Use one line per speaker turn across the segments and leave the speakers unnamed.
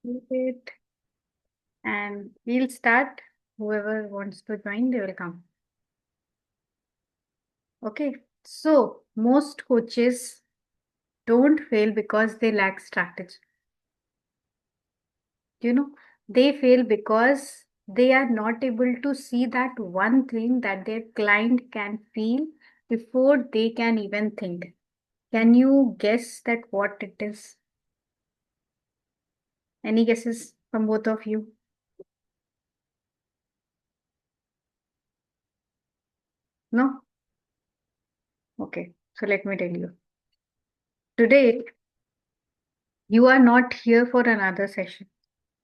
it and we'll start. Whoever wants to join, they will come. Okay. So most coaches don't fail because they lack strategy. You know, they fail because they are not able to see that one thing that their client can feel before they can even think. Can you guess that what it is? Any guesses from both of you? No? Okay. So let me tell you. Today, you are not here for another session.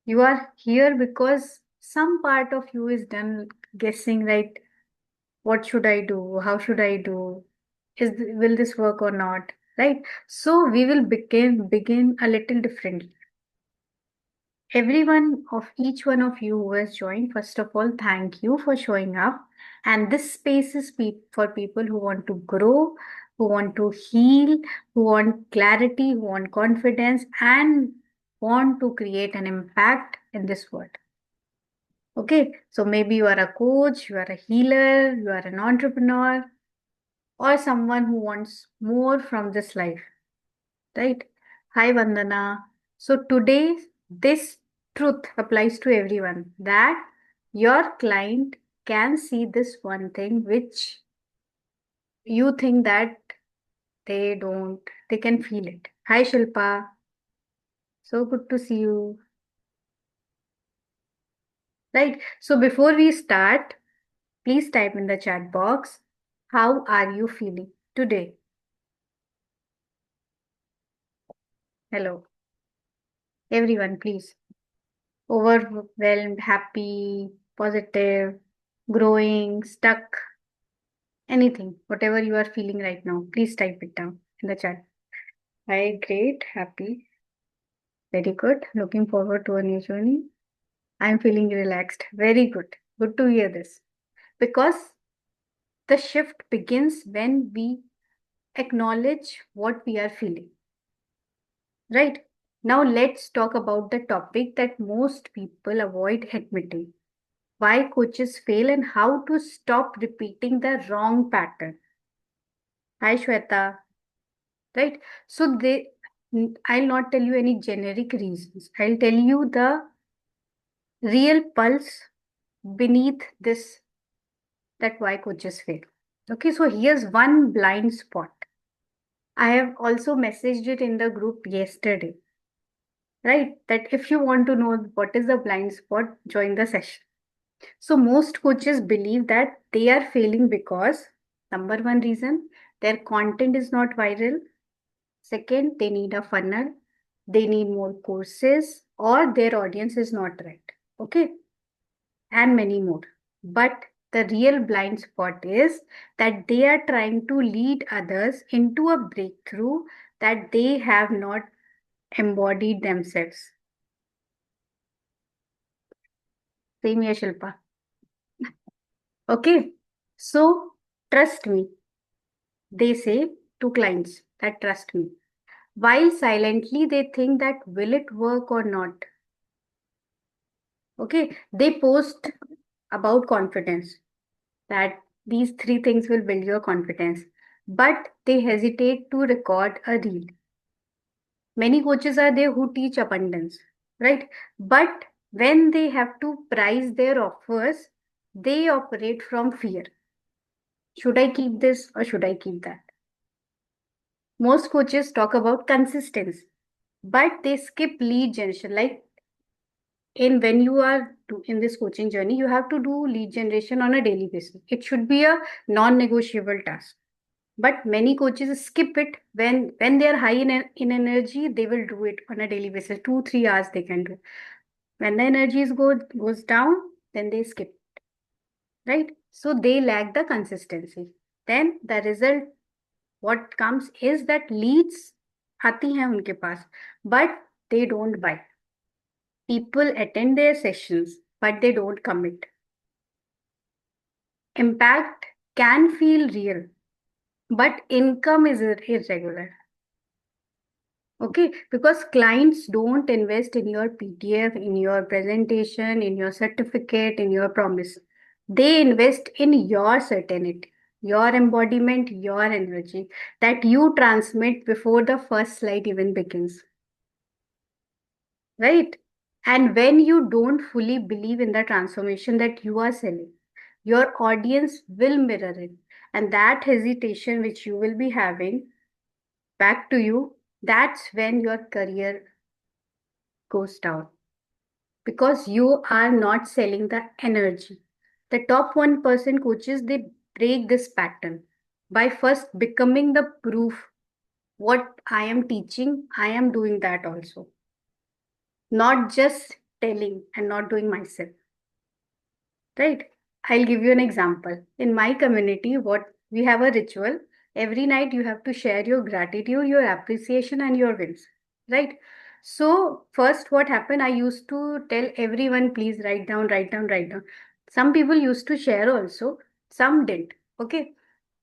You are here because some part of you is done guessing, right? What should I do? How should I do? Will this work or not? Right? So we will begin a little differently. Everyone of each one of you who has joined, first of all, thank you for showing up. And this space is for people who want to grow, who want to heal, who want clarity, who want confidence, and want to create an impact in this world. Okay, so maybe you are a coach, you are a healer, you are an entrepreneur, or someone who wants more from this life, right? Hi, Vandana. So today, this truth applies to everyone that your client can see this one thing which you think that they don't, they can feel it. Hi, Shilpa. So good to see you. Right. So before we start, please type in the chat box, how are you feeling today? Hello, everyone, please. Overwhelmed, happy, positive, growing, stuck, anything, whatever you are feeling right now, please type it down in the chat. Hi, great, happy, very good. Looking forward to a new journey. I'm feeling relaxed. Very good. Good to hear this. Because the shift begins when we acknowledge what we are feeling. Right? Now let's talk about the topic that most people avoid admitting. Why coaches fail and how to stop repeating the wrong pattern. Hi Shweta. Right? So I'll not tell you any generic reasons. I'll tell you the real pulse beneath this that why coaches fail. Okay, so here's one blind spot. I have also messaged it in the group yesterday, right? That if you want to know what is the blind spot, join the session. So most coaches believe that they are failing because number one reason, their content is not viral. Second, they need a funnel. They need more courses or their audience is not right. Okay. And many more. But the real blind spot is that they are trying to lead others into a breakthrough that they have not embodied themselves. Same here, Shilpa. Okay. So trust me. They say to clients that trust me. While silently they think that will it work or not? Okay. They post about confidence that these three things will build your confidence, but they hesitate to record a reel. Many coaches are there who teach abundance, right? But when they have to price their offers, they operate from fear. Should I keep this or should I keep that? Most coaches talk about consistency, but they skip lead generation. Like in when you are in this coaching journey, you have to do lead generation on a daily basis. It should be a non-negotiable task. But many coaches skip it when they are high in energy, they will do it on a daily basis. 2 3 hours they can do. When the energy goes down, then they skip, right? So they lack the consistency. Then the result what comes is that leads आती हैं उनके पास, but they don't buy. People attend their sessions, but they don't commit. Impact can feel real, but income is irregular. Okay, because clients don't invest in your PDF, in your presentation, in your certificate, in your promise. They invest in your certainty, your embodiment, your energy that you transmit before the first slide even begins, right? And when you don't fully believe in the transformation that you are selling, your audience will mirror it. And that hesitation which you will be having back to you, that's when your career goes down because you are not selling the energy. The top 1% coaches, they break this pattern by first becoming the proof what I am teaching, I am doing that also, not just telling and not doing myself, right? I'll give you an example. In my community, what we have a ritual. Every night you have to share your gratitude, your appreciation, and your wins, right? So, first, what happened? I used to tell everyone, please write down, write down, write down. Some people used to share also, some didn't. Okay.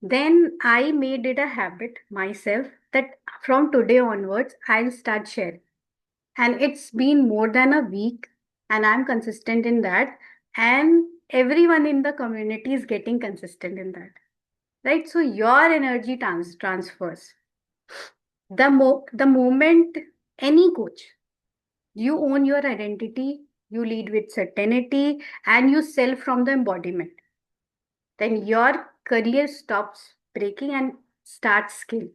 Then I made it a habit myself that from today onwards, I'll start sharing. And it's been more than a week, and I'm consistent in that. And everyone in the community is getting consistent in that, right? So your energy transfers. The moment any coach, you own your identity, you lead with certainty, and you sell from the embodiment, then your career stops breaking and starts scale.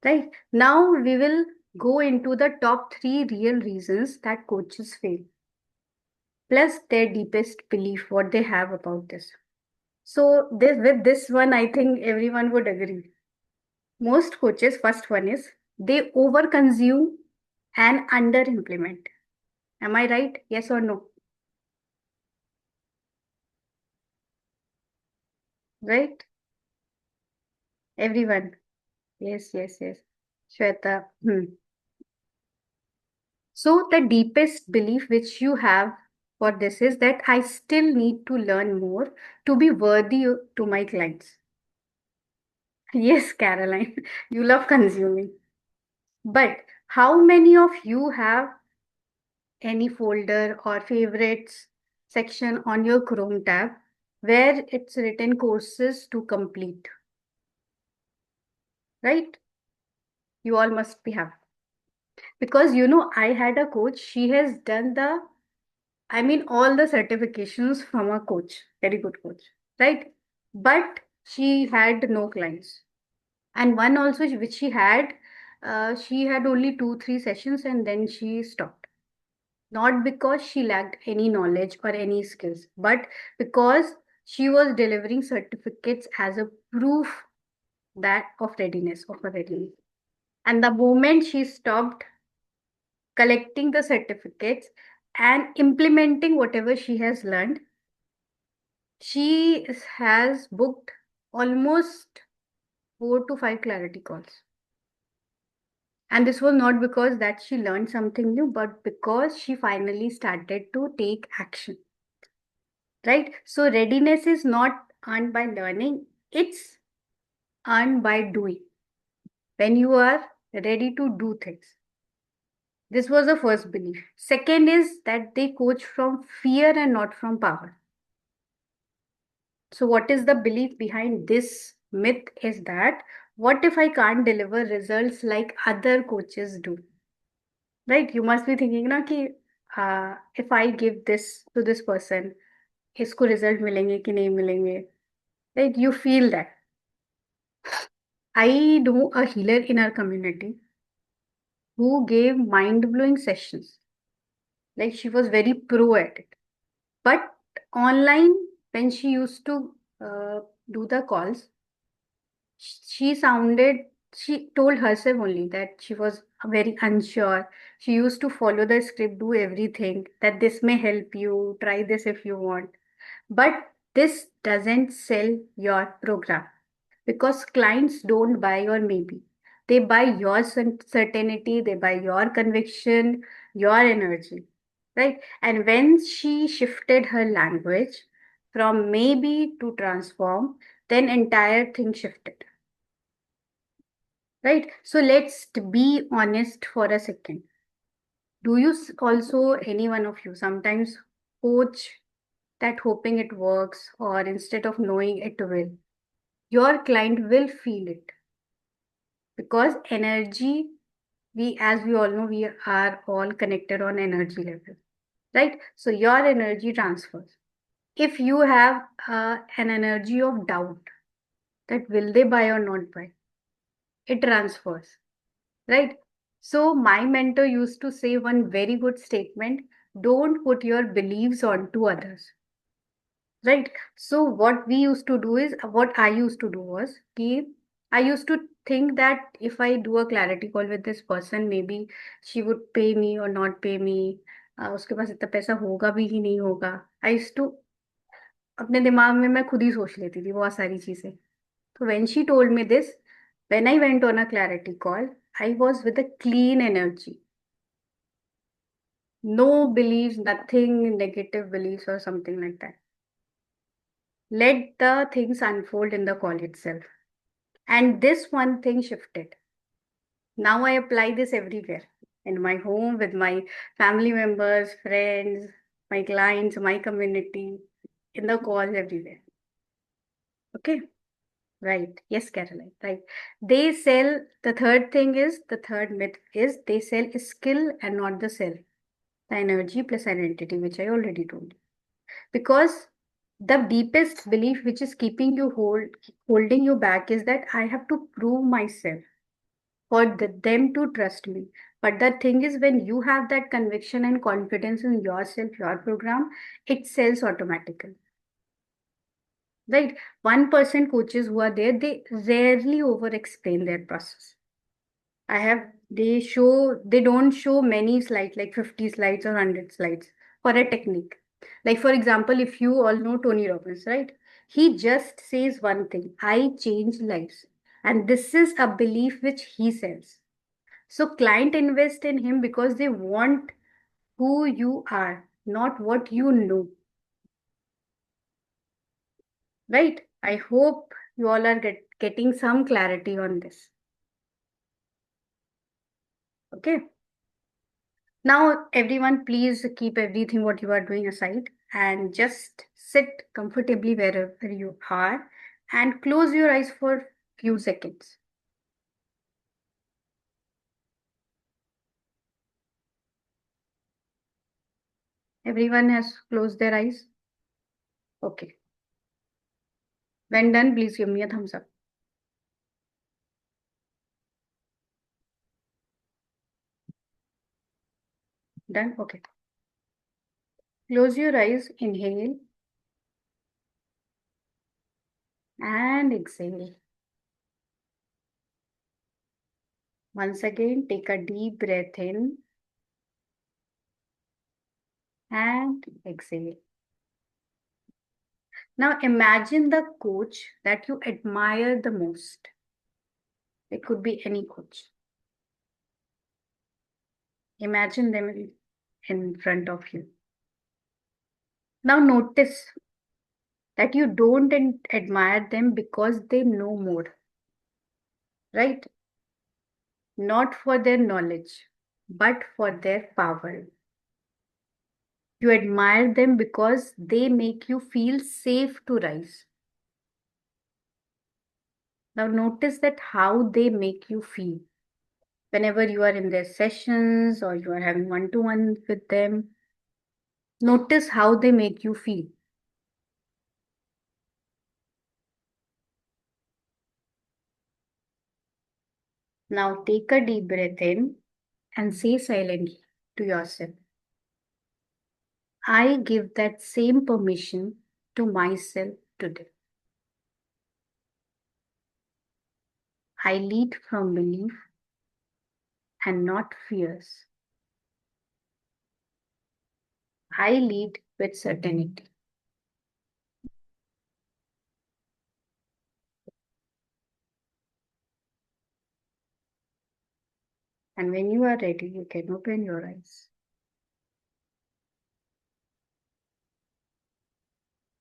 Right now, we will go into the top three real reasons that coaches fail, plus their deepest belief, what they have about this. So, this with this one, I think everyone would agree. Most coaches, first one is they overconsume and under implement. Am I right? Yes or no? Right? Everyone. Yes, yes, yes. Shweta. So, the deepest belief which you have for this is that I still need to learn more to be worthy to my clients. Yes, Caroline, you love consuming. But how many of you have any folder or favorites section on your Chrome tab where it's written courses to complete, right? You all must be have. Because I had a coach, she has done all the certifications from a coach, very good coach, right? But she had no clients. And one also which she had only 2, 3 sessions and then she stopped. Not because she lacked any knowledge or any skills, but because she was delivering certificates as a proof that of readiness, of her readiness. And the moment she stopped collecting the certificates and implementing whatever she has learned, she has booked almost 4 to 5 clarity calls. And this was not because that she learned something new, but because she finally started to take action. Right? So readiness is not earned by learning, it's earned by doing. When you are ready to do things. This was the first belief. Second is that they coach from fear and not from power. So, what is the belief behind this myth is that what if I can't deliver results like other coaches do? Right? You must be thinking, na, कि, if I give this to this person, इसको result मिलेंगे कि नहीं मिलेंगे? Right? You feel that. I know a healer in our community who gave mind blowing sessions. Like she was very pro at it. But online, when she used to do the calls, she sounded, she told herself only that she was very unsure. She used to follow the script, do everything, that this may help you, try this if you want. But this doesn't sell your program because clients don't buy your maybe. They buy your certainty, they buy your conviction, your energy, right? And when she shifted her language from maybe to transform, then entire thing shifted. right? So let's be honest for a second. Do you also, any one of you, sometimes coach that hoping it works, or instead of knowing it will? Your client will feel it because energy, we, as we all know, we are all connected on energy level, right? So your energy transfers. If you have an energy of doubt that will they buy or not buy, it transfers, right? So my mentor used to say one very good statement: don't put your beliefs onto others, right? So what we used to do is, what I used to do was कि I used to think that if I do a clarity call with this person, maybe she would pay me or not pay me. उसके पास इतना पैसा होगा भी कि नहीं होगा. I used to, अपने दिमाग में मैं खुद ही सोच लेती थी बहुत सारी चीजें. So when she told me this, when I went on a clarity call, I was with a clean energy. No beliefs, nothing negative beliefs or something like that. Let the things unfold in the call itself. And this one thing shifted. Now I apply this everywhere, in my home, with my family members, friends, my clients, my community, in the calls, everywhere. Okay. Right. Yes, Caroline. Right. They sell, the third thing is, the third myth is they sell skill and not the self, the energy plus identity, which I already told you. Because the deepest belief which is keeping you holding you back is that I have to prove myself for them to trust me. But the thing is, when you have that conviction and confidence in yourself, your program, it sells automatically. Right? 1% coaches who are there, they rarely over explain their process. They don't show many slides, like 50 slides or 100 slides for a technique. Like, for example, if you all know Tony Robbins, right? He just says one thing: I change lives. And this is a belief which he sells. So, client invest in him because they want who you are, not what you know, right? I hope you all are getting some clarity on this. Okay. Now, everyone, please keep everything what you are doing aside and just sit comfortably wherever you are and close your eyes for few seconds. Everyone has closed their eyes. Okay. When done, please give me a thumbs up. Done? Okay. Close your eyes, inhale and exhale. Once again, take a deep breath in and exhale. Now imagine the coach that you admire the most. It could be any coach. Imagine them in front of you. Now notice that you don't admire them because they know more, right? Not for their knowledge, but for their power. You admire them because they make you feel safe to rise. Now notice that how they make you feel whenever you are in their sessions or you are having one-to-one with them. Notice how they make you feel. Now take a deep breath in and say silently to yourself, I give that same permission to myself today. I lead from belief and not fears. I lead with certainty. And when you are ready, you can open your eyes.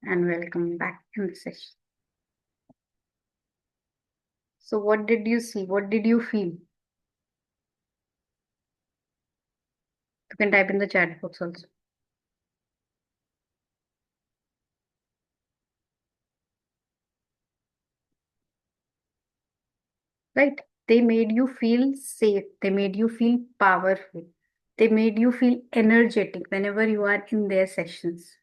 And welcome back in the session. So what did you see? What did you feel? You can type in the chat box also. Right? They made you feel safe. They made you feel powerful. They made you feel energetic whenever you are in their sessions.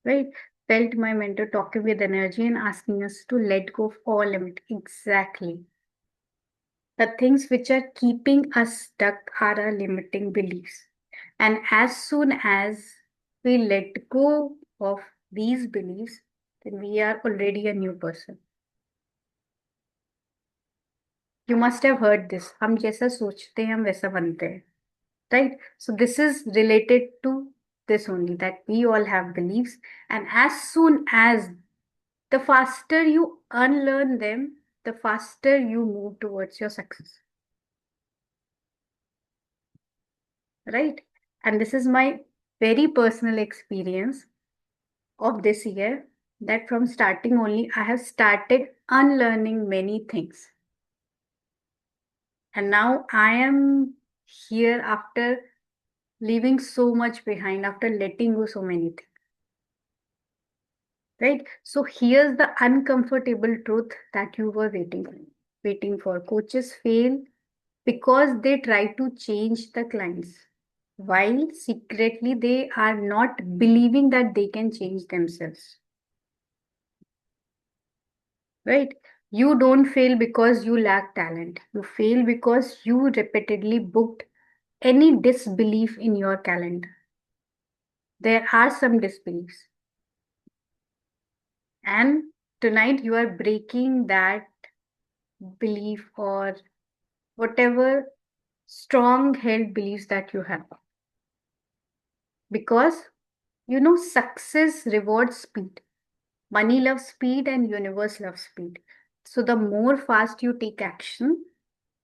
Right? Felt my mentor talking with energy and asking us to let go of all limit. Exactly. The things which are keeping us stuck are our limiting beliefs. And as soon as we let go of these beliefs, then we are already a new person. You must have heard this. हम जैसा सोचते हैं हम वैसा बनते हैं. Right? So this is related to this only, that we all have beliefs, and as soon as the faster you unlearn them, the faster you move towards your success. Right? And this is my very personal experience of this year, that from starting only I have started unlearning many things. And now I am here after leaving so much behind, after letting go so many things. Right? So here's the uncomfortable truth that you were waiting for. Coaches fail because they try to change the clients, while secretly they are not believing that they can change themselves. Right? You don't fail because you lack talent. You fail because you repeatedly booked any disbelief in your calendar. There are some disbeliefs. And tonight you are breaking that belief, or whatever strong held beliefs that you have. Because success rewards speed. Money loves speed and universe loves speed. So the more fast you take action,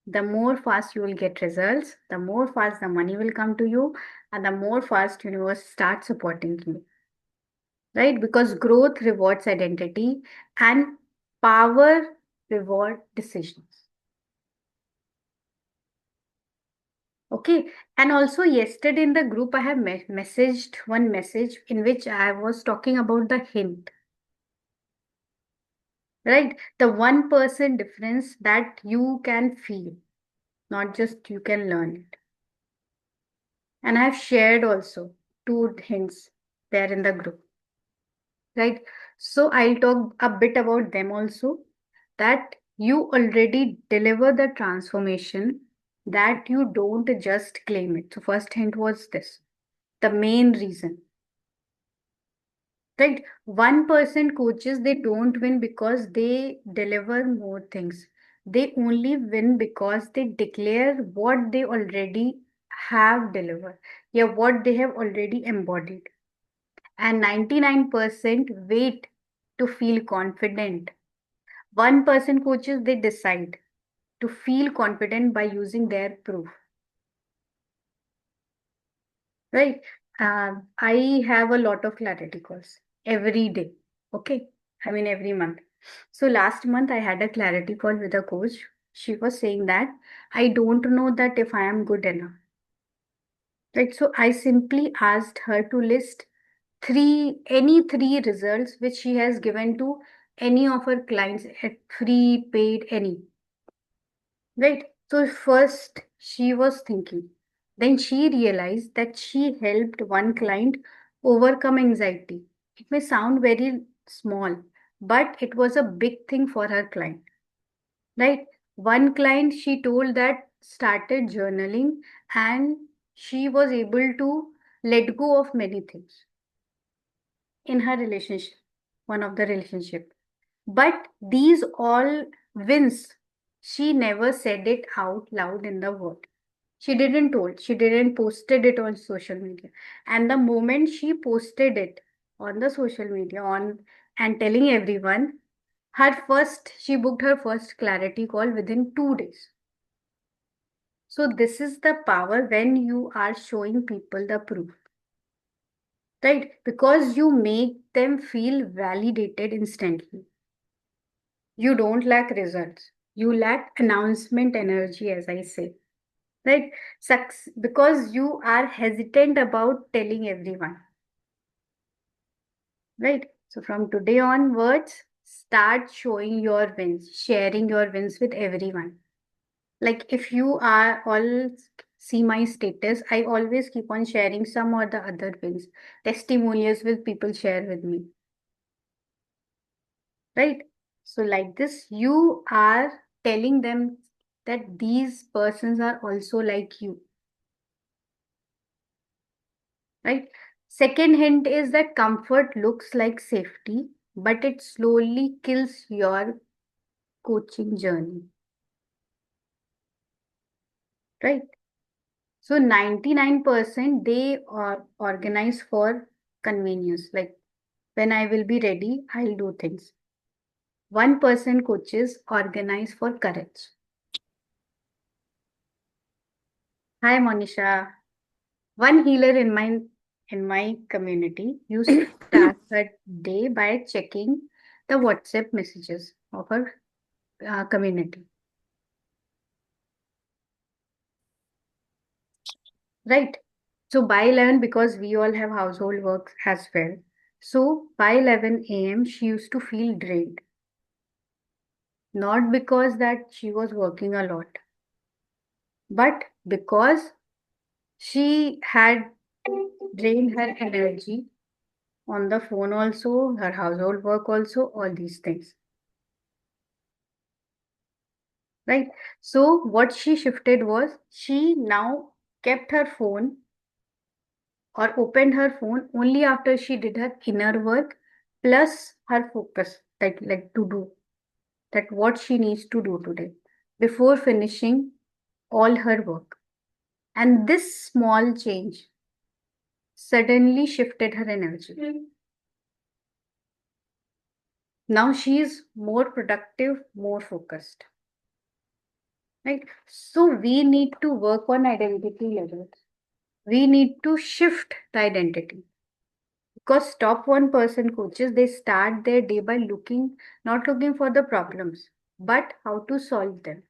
the more fast you will get results, the more fast the money will come to you, and the more fast universe starts supporting you. Right? Because growth rewards identity and power reward decisions. Okay. And also yesterday in the group, I have messaged one message in which I was talking about the hint. Right? The 1% difference that you can feel, not just you can learn it. And I have shared also 2 hints there in the group. Right? So I'll talk a bit about them also, that you already deliver the transformation, that you don't just claim it. So first hint was this, the main reason. Right? 1% coaches, they don't win because they deliver more things. They only win because they declare what they already have delivered. Yeah, what they have already embodied. And 99% wait to feel confident. 1% coaches, they decide to feel confident by using their proof. Right? I have a lot of clarity calls every day. Okay. I mean, every month. So last month, I had a clarity call with a coach. She was saying that I don't know that if I am good enough. Right. So I simply asked her to list any three results which she has given to any of her clients at free, paid, any. Right. So first she was thinking. Then she realized that she helped one client overcome anxiety. It may sound very small, but it was a big thing for her client. Right. One client, she told that started journaling, and she was able to let go of many things in her relationship, one of the relationship. But these all wins, she never said it out loud in the world. She didn't posted it on social media. And the moment she posted it on the social media on and telling everyone, she booked her first clarity call within 2 days. So this is the power when you are showing people the proof. Right? Because you make them feel validated instantly. You don't lack results. You lack announcement energy, as I say. Right? Because you are hesitant about telling everyone. Right? So from today onwards, start showing your wins, sharing your wins with everyone. Like if you are all see my status, I always keep on sharing some or the other wins, testimonials will people share with me. Right? So like this, you are telling them that these persons are also like you. Right? Second hint is that comfort looks like safety, but it slowly kills your coaching journey. Right? So 99% they are organized for convenience. Like when I will be ready, I'll do things. 1% coaches organize for courage. Hi Monisha. One healer in my community used to start her day by checking the WhatsApp messages of her community. Right. So by 11, because we all have household work as well. So by 11 a.m., she used to feel drained. Not because that she was working a lot, but because she had drained her energy on the phone also, her household work also, all these things. Right. So what she shifted was she now kept her phone or opened her phone only after she did her inner work plus her focus, like to do that what she needs to do today before finishing all her work. And this small change suddenly shifted her energy. Now she is more productive, more focused. Right? So we need to work on identity levels. We need to shift the identity. Because top 1% coaches, they start their day by not looking for the problems, but how to solve them.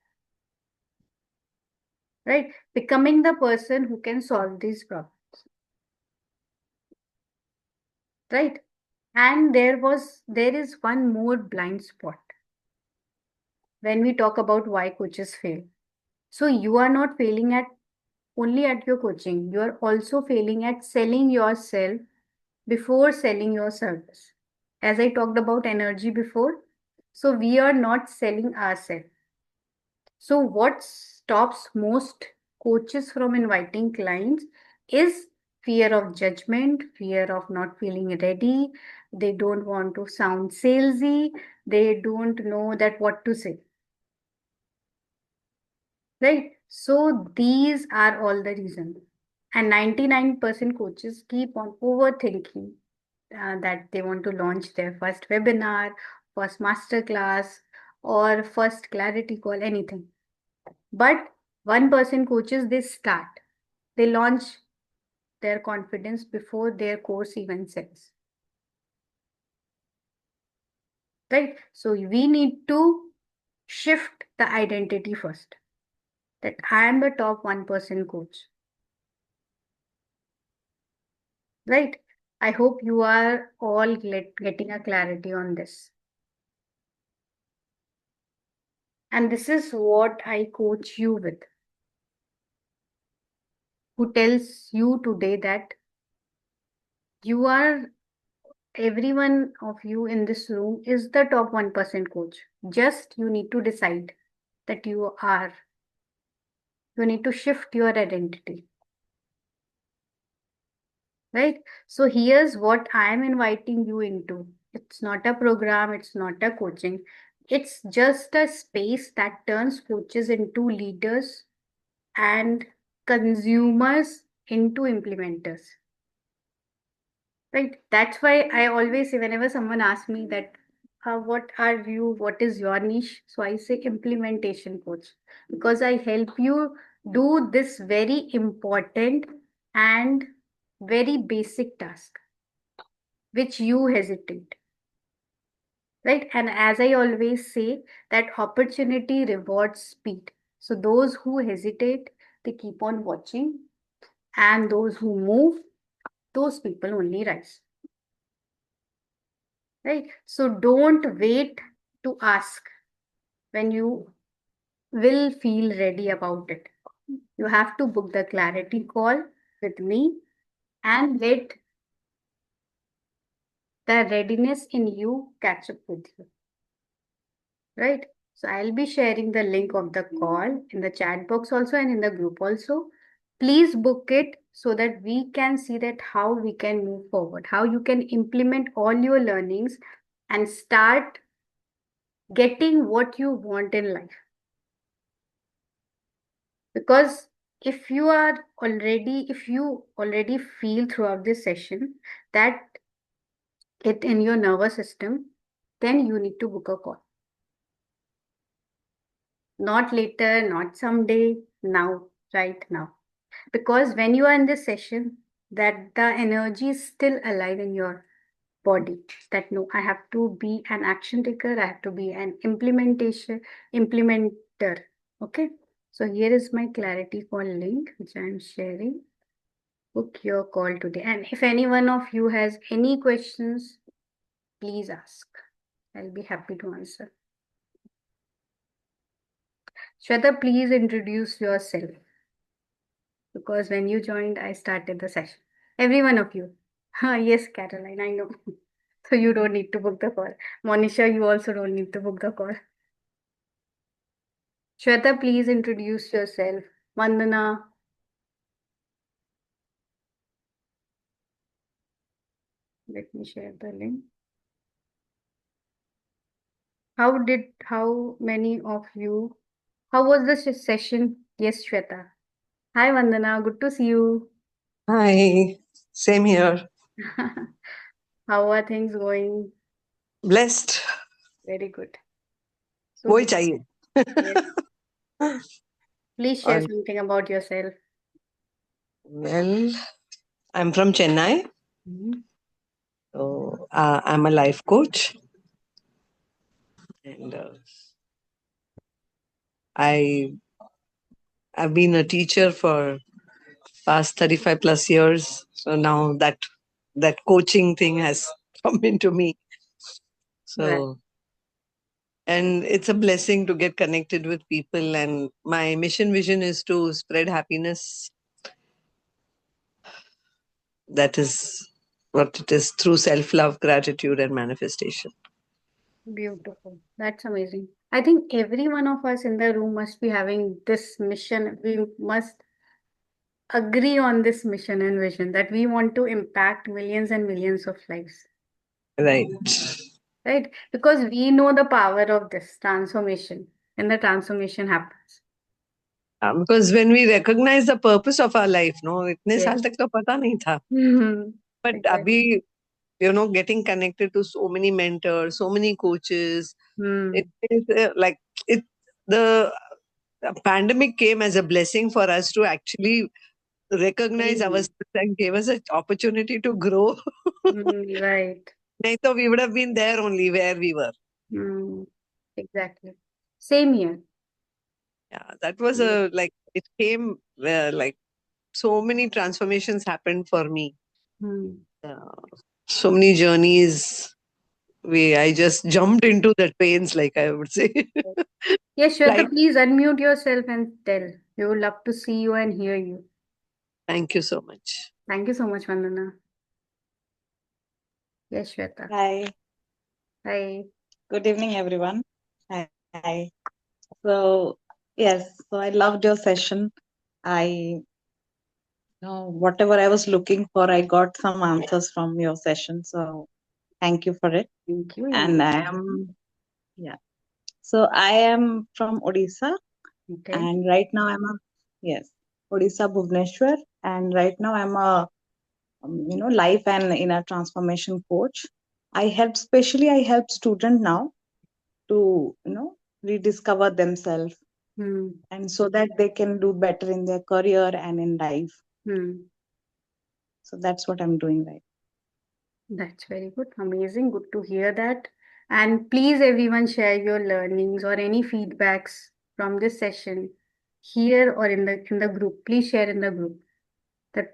Right? Becoming the person who can solve these problems. Right? And there is one more blind spot when we talk about why coaches fail. So you are not failing at only at your coaching. You are also failing at selling yourself before selling your service. As I talked about energy before, so we are not selling ourselves. So, what stops most coaches from inviting clients is fear of judgment, fear of not feeling ready. They don't want to sound salesy. They don't know that what to say. Right? So, these are all the reasons. And 99% coaches keep on overthinking that they want to launch their first webinar, first masterclass, or first clarity call, anything. But 1% coaches, they start, they launch their confidence before their course even sells. Right? So we need to shift the identity first that I am the top 1% coach. Right? I hope you are all getting a clarity on this. And this is what I coach you with. Who tells you today that you are everyone of you in this room is the top 1% coach. Just you need to decide that you are. You need to shift your identity. Right? So here's what I am inviting you into. It's not a program, it's not a coaching. It's just a space that turns coaches into leaders and consumers into implementers. Right. That's why I always say, whenever someone asks me that, what is your niche? So I say implementation coach because I help you do this very important and very basic task, which you hesitate. right? And as I always say, that opportunity rewards speed. So those who hesitate, they keep on watching, and those who move, those people only rise, right? So don't wait to ask when you will feel ready about it. You have to book the clarity call with me and let the readiness in you catch up with you, right? So I'll be sharing the link of the call in the chat box also and in the group also. Please book it so that we can see that how we can move forward, how you can implement all your learnings and start getting what you want in life. Because if you already feel throughout this session that it in your nervous system, then you need to book a call. Not later, not someday, now, right now. Because when you are in this session, that the energy is still alive in your body. That no, I have to be an action taker, I have to be an implementer. Okay. So here is my clarity call link, which I am sharing. Book your call today. And if any one of you has any questions, please ask. I'll be happy to answer. Shweta, please introduce yourself. Because when you joined, I started the session. Every one of you. Yes, Caroline, I know. So you don't need to book the call. Monisha, you also don't need to book the call. Shweta, please introduce yourself. Vandana. Let me share the link. How many of you, how was the session? Yes, Shweta. Hi, Vandana. Good to see you.
Hi, same here.
How are things going?
Blessed.
Very good. So,
वही चाहिए.
yes, please share
और,
something about yourself.
well, I'm from Chennai.
Mhm.
So, I'm a life coach, and I I've been a teacher for past 35 plus years. So now that coaching thing has come into me.
Right.
So, and it's a blessing to get connected with people. And my mission vision is to spread happiness. That is what it is, through self love, gratitude, and manifestation.
Beautiful. That's amazing. I think every one of us in the room must be having this mission. We must agree on this mission and vision that we want to impact millions and millions of lives,
Right.
right? Because we know the power of this transformation, and the transformation happens.
Because when we recognize the purpose of our life, no, इतने
Yes.
साल तक तो पता नहीं था. But
Exactly.
अभी, getting connected to so many mentors, so many coaches,
Hmm.
it is like it. The pandemic came as a blessing for us to actually recognize
Hmm.
ourselves and gave us an opportunity to grow.
Right.
नहीं तो we would have been there only where we were.
Hmm. Exactly. Same here.
Yeah, that was a like it came like so many transformations happened for me.
Hmm.
So many journeys. I just jumped into the trains, like I would say.
Yes, Shweta,
Flight.
please unmute yourself and tell. We would love to see you and hear you.
Thank you so much.
Thank you so much, Vandana. Yes, Shweta.
Hi,
Hi.
good evening, everyone. Hi. So, yes, so I loved your session. I know whatever I was looking for, I got some answers from your session. So, thank you for it.
Thank you.
And yeah. So, I am from Odisha,
Okay.
and right now yes, Odisha, Bhubaneswar, and right now I'm a, life and inner transformation coach. I help student now to rediscover themselves
Hmm.
and so that they can do better in their career and in life.
Hmm.
So that's what I'm doing right.
That's very good. Amazing. Good to hear that. And please, everyone, share your learnings or any feedbacks from this session here or in the group. Please share in the group that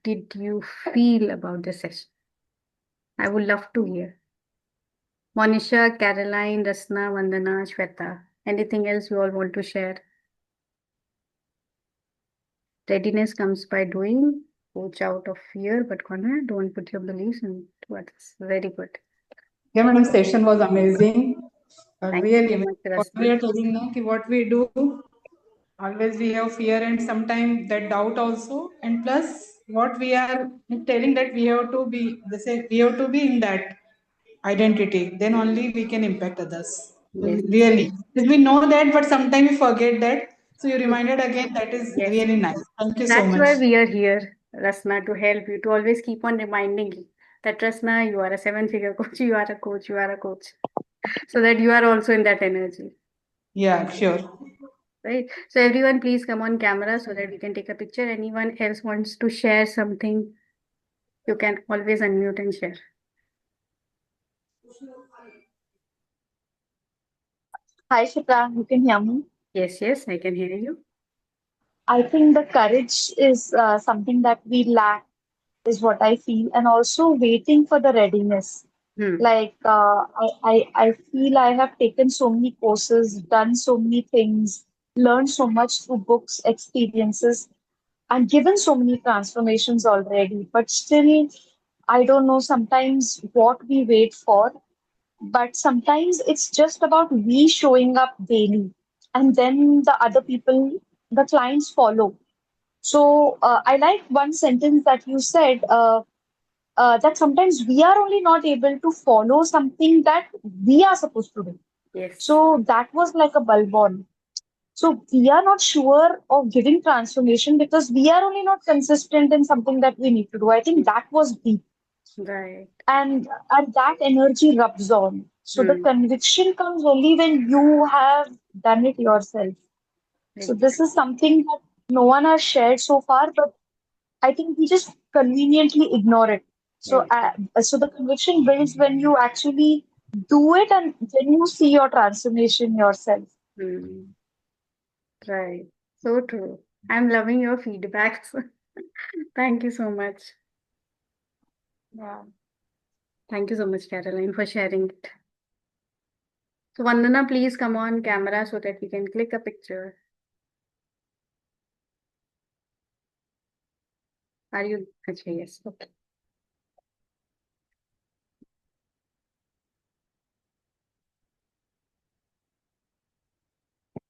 did you feel about the session. I would love to hear. Monisha, Caroline, Rasna, Vandana, Shweta. Anything else you all want to share? Readiness comes by doing. Coach out of fear, but confident. Don't put your beliefs into others. Very good.
Yeah, madam, session was amazing.
Thank you
Really,
so much,
what
Rasna.
we are telling now, ki what we do, always we have fear and sometimes that doubt also. And plus, what we are telling that we have to be, they say we have to be in that identity. Then only we can impact others.
Yes.
Really, we know that, but sometimes we forget that. So you reminded again. That is
Yes.
really nice. Thank you so
That's
much.
why we are here, Rasna, to help you, to always keep on reminding you that, Rasna, you are a seven-figure coach, you are a coach, you are a coach. So that you are also in that energy,
Yeah, sure.
right? So everyone, please come on camera so that we can take a picture. Anyone else wants to share something, you can always unmute and share.
Hi, Shikha, you can hear me.
Yes, yes, I can hear you.
I think the courage is something that we lack, is what I feel, and also waiting for the readiness. Like, I feel I have taken so many courses, done so many things, learned so much through books, experiences, and given so many transformations already. But still, I don't know sometimes what we wait for. But sometimes it's just about we showing up daily, and then the other people, the clients follow. So I like one sentence that you said, that sometimes we are only not able to follow something that we are supposed to do.
Yes.
So that was like a bulb on. So we are not sure of giving transformation because we are only not consistent in something that we need to do. I think that was deep.
Right.
And that energy rubs on. So the conviction comes only when you have done it yourself. So this is something that no one has shared so far, but I think we just conveniently ignore it. So so the conviction builds when you actually do it and then you see your transformation yourself.
Right. So true. I'm loving your feedbacks. Thank you so much.
Yeah.
Thank you so much, Caroline, for sharing it. So Vandana, please come on camera so that we can click a picture. Are you? Okay, yes. Okay.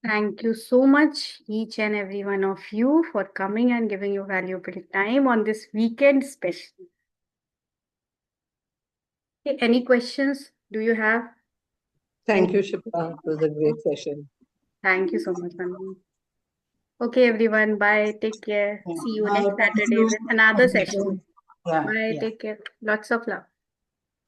Thank you so much, each and every one of you, for coming and giving your valuable time on this weekend special. Okay, any questions do you have?
Thank you, Shipra. It was a great session.
Thank you so much, Vandana. Okay, everyone. Bye. Take care. See you next
Thank
Saturday
you.
with another
Thank you.
session.
Yeah,
Bye.
yeah.
Take care. Lots of love.